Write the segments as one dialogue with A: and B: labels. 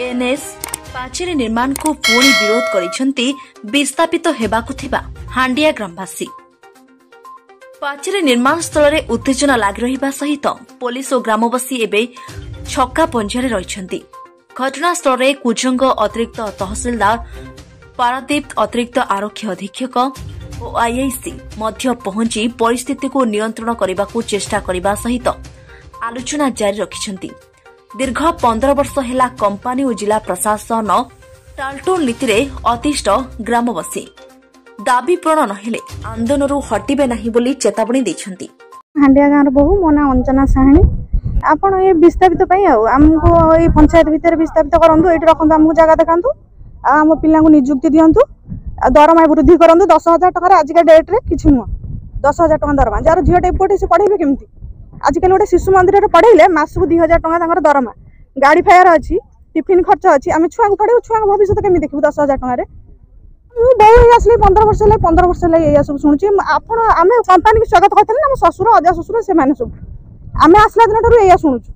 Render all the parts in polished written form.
A: NS पाचेरी निर्माण को पुणी विरोध करिसेंती विस्थापित हेबाकु थिबा हांडिया ग्रामवासी। पाचेरी निर्माण स्थल रे उत्तेजना लागि रहिबा सहित पुलिस और ग्रामवासी एबे छक्का पंजारे रहिसेंती। घटनास्थल रे कुजंग अतिरिक्त तहसीलदार, पारादीप अतिरिक्त आरक्षी अधीक्षक और आईआईसी मध्य पहुंची परिस्थिति को नियंत्रण करने चेष्टा करने सहित आलोचना जारी रखिछंती। दीर्घ 15 वर्ष हेला कंपानी और जिला प्रशासन टालटोल नीति रे अतिष्ठ ग्रामवासी दाबी पूर्ण नहेले आंदोलन हटिबे नहीं बोली चेतावनी दैछंती।
B: हांडिया गाँव बहु मो ना अंजना साहाणी आपण ये विस्थापित आमको ये पंचायत भितर विस्थापित करंतु एठी रखंतु आमको जगह देखांतु आम पिला नियुक्ति दिंतु दरमा वृद्धि करंतु 10,000 टका आजिका डेट रे किछि नुह 10,000 टका दरमा जार झियो टेपोटे से पढ़ेबे केमती आजिकल गोटे शिशु मंदिर पढ़ेले मासकु 2,000 टका दरमा गाड़ी फायर अच्छी टिफिन खर्च अच्छी आम छुआ पढ़े छुआ भविष्य केमी देखू 10,000 टका बहु आसले 15 वर्ष ये सब शुणुची आम कंपानी की स्वागत करते ना शशुर अजा शशुर से सब आम आसला दिन या शुणुचु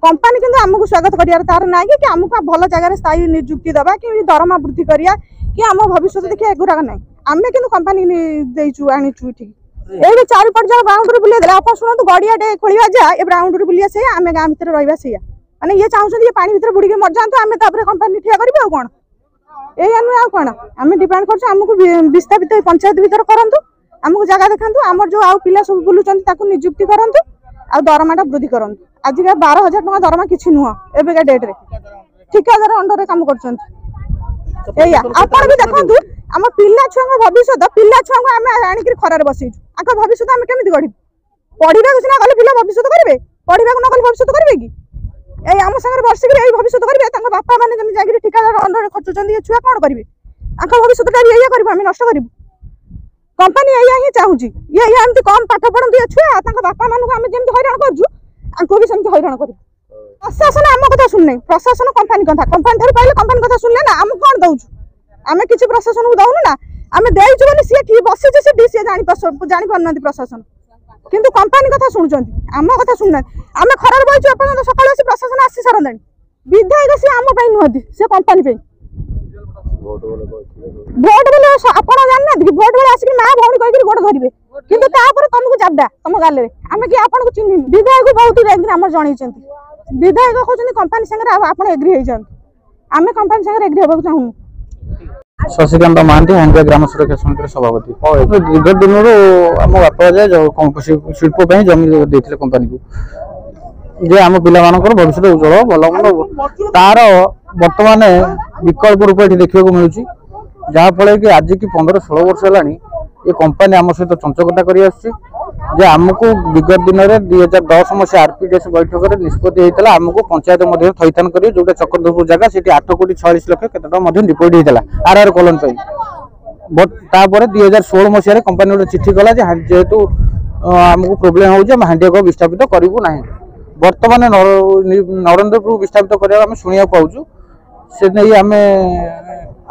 B: कंपानी किंतु आमको स्वागत करियार तार ना कि आमको भल जगह स्थायी नियुक्ति दबा कि दरमा वृद्धि करिया कि आम भविष्य देखिए एगुराक ना आम कि कंपानी देचु आनीचु ठीक ये 4 जन बाउंड्री बुले आप शुणु गड़िया खोलिया जा ए बाउंड्री बुलिया से आम गाँ भर रहा से मैंने ये चाहते ये पानी भर बुड़ी मर जातु आम कंपानी ठिया करें कौन या नुह कौन आम डिमांड करमको विस्थापित पंचायत भर करूँ आमको जगह देखा आम जो आउ पिला सब बुलूँ नियुक्ति करूँ आ दरमाटा वृद्धि करूँ आजिका 12,000 टका दरमा किसी नुह एवं डेट रे ठिकादार अंडर काम कर भी देखु आम पिला छुआ भविष्य पिला छुआ आम आणिक खरार बसईचु आक भविष्य आम केमी गढ़ पढ़ा सीना गले पिला भविष्य करेंगे पढ़ा न गले भविष्य करेंगे कि ये आम सागर बसिक भविष्य करेंगे बापा मैंने जाकर ठिकादार अंडर खचुच्च ये छुआ कौन करेंगे आक भविष्य ये करें आम नष्ट करूँ कंपानी या ही चाहूँ ये एमती कम पाठ पढ़ती ये छुआ बापा मानक आम जमी हैरान करूँ भी सेमती हैरान कर प्रशासन आम कथा शुणुना प्रशासन कंपानी कथा कंपानी ठार पाइले कंपानी कथा शुणले ना आम कौन दौचु आम किसी प्रशासन को दौनु ना आम देचु बोली सी कि बसी सी जानी पारना प्रशासन किंतु कंपानी कथा शुणुंट आम कथा शुणुना आम खरार बहीचु आप सकाल प्रशासन आसी सारे विधायक सी आम नुहति सी कंपानी भोट बोले आप जानना कि भोट बोले आसिक माँ भौणी कहीकि गोड़ धरवे किंतु तुमको जाबडा तुम गाले आम कि आपको चिन्ह विधायक बहुत आम जन विधायक कहते कंपानी सागर आप एग्री होम कंपानी सागर एग्री होगा चाहूँ
C: शशिकांत महांती हांडिया ग्राम सुरक्षा समिति सभापति दीर्घ दिन आम बापा जाए शिल्प जमी देते कंपानी को जे आम पिला भविष्य उज्जवल भल तार बर्तमान विकल्प रूप ये देखा मिलूँ जहाँफल कि आज की 15-16 वर्ष है ये कंपानी आम सहित चंचकता कर आमको विगत दिन में 2010 मसीहा आरपीडीएस बैठक में निष्पत्ति होता आमको पंचायत मध्य थैथान कर जो चक्रधरपुर जगह से 8,46,00,000 के डिपोजिट होता आर कॉलोनी बट तापर 2016 मसीह कंपानी गोटे चिठी कला जेहेतु आमको प्रोब्लेम हो हांडिया को विस्थापित करूँ ना बर्तमान नरेंद्रपुर विस्थापित करने शुणा पाचु से नहीं आम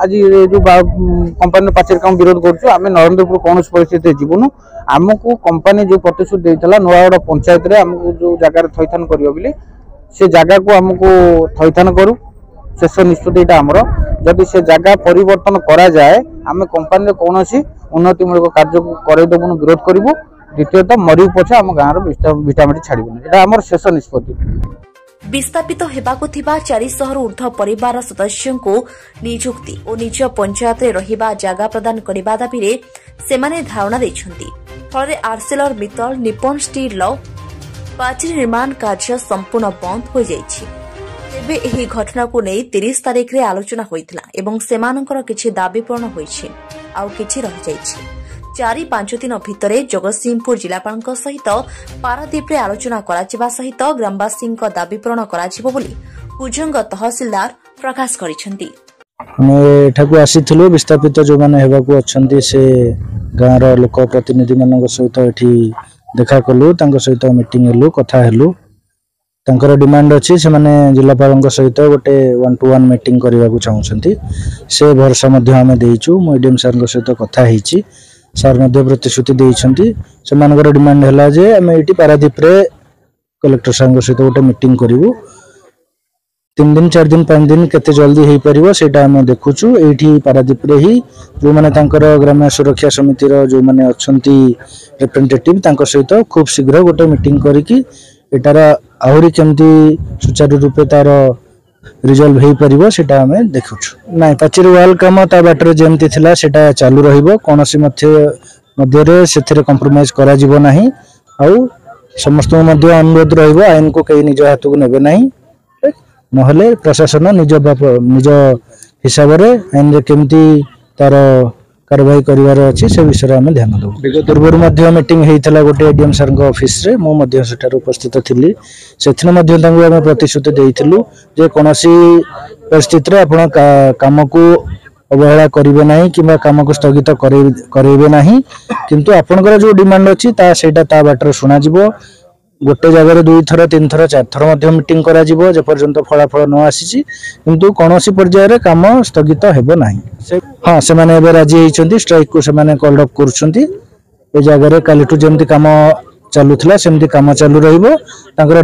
C: आज जो कंपानी पाचेरी काम विरोध करें नरेंद्रपुर कौन परिस्थिति जीवनु आमको कंपानी जो प्रतिश्रुति देता नुआगढ़ पंचायत रे आमको जो जगार थैथान कर से जगह को आमको थैथान करूँ शेष निष्पत्ति आमर जदि से जगह परिवर्तन करा जाए आम कंपानी कौन उन्नतिमूलक कार्य को करदेबू विरोध करूँ द्वितीयतः मरी पछे आम गाँव भिटामिट छाड़बूनी एटा आमर शेष निष्पत्ति।
A: विस्थापित हेबाकु थिबा 400 ऊर्ध्व परिवार सदस्यों को नियुक्ति और निज पंचायत रे रहिबा जगह प्रदान करबा दाबी रे सेमाने धारणा दैछंती फଳରେ आर्सेलर मित्तल निप्पन स्टील पाचेरी निर्माण कार्य संपूर्ण बंद हो जाइछि। तेबे एही घटना को नै 30 तारिख रे आलोचना होइतला एवं सेमानकर किछि दाबी पूर्ण होइछि आउ किछि रहि जाइछि। 4-5 दिन भितर जगतसिंहपुर जिलापाल सहित पारादीप आलोचना करा सहित ग्रामवासी दाबी पूरण करा कुजंग तहसीलदार प्रकाश करिसेंती।
D: एठाकू आसीथिलु विस्थापित जो माने हेबाकू अछंती से गाँव लोक प्रतिनिधि मान सहित एठी देखा कलु सहित मीटिंग हेलु कथा हेलु तांकर डिमांड अच्छी से माने जिलापाल सहित गोटे 1-to-1 मीटिंग करने को चाहूँगी से भरोसा आम देचु मीडियम सार सहित कथा होती सार प्रतिश्रुति देइछंती से डिमांड है जे आम ये पारादीप रे कलेक्टर सार सहित गोटे मीटिंग करूँ 3 दिन 4 दिन 5 दिन केते जल्दी हो पार से आम देखुचु ये पारादीप ही जो मैंने ग्राम्य सुरक्षा समिति जो मैंने अच्छा रिप्रेजेंटेटिव सहित खूब शीघ्र गोटे मीटिंग करके एटार आहरी केमती सुचारू रूपे तार रिजल्व हो पार से आम देखुचु ना पाचेरी वाल कम ता बाटर जमती थिला सेटा चालू रहिबो कौन सी मध्य से कंप्रोमाइज करा जीवो नाही आउ समस्त अनुरोध रहिबो आईन को कई निज हाथ को नेबे नाही नहले प्रशासन निज हिसाब से आईन रे केमती तार कार्यवाही करिवार अछि से विषय आम ध्यान दो विगत पूर्व मीटिंग होता गोटे एडीएम सर ऑफिस रे मु सेठार उपस्थित थिली सेथिन आम प्रतिश्रुति देइथिलु जे कोनोसी परिस्थिति रे आपण काम को अवहेला करेंगे ना कि कम को स्थगित करेंगे ना किंतु आपणकर जो डिमांड अच्छी ता बाटर शुणा गोटे जगह 2 थर 3 थर 4 थर मीटिंग करा जेपर्यंत फलाफल न आसी किंतु कौन सी पर्यायर काम स्थगित हेबो नाही हाँ से माने राजी होती स्ट्राइक को से कॉल अप कर जगह कालीठू जमती काम चलुला सेमती काम चालू रहिबो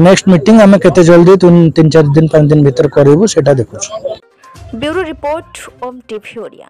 D: नेक्स्ट मीटिंग आम केते जल्दी 3-4 दिन 5 दिन भीतर करूँ से देखुँ
A: ब्यूरो रिपोर्ट ओम टीवी ओडिया।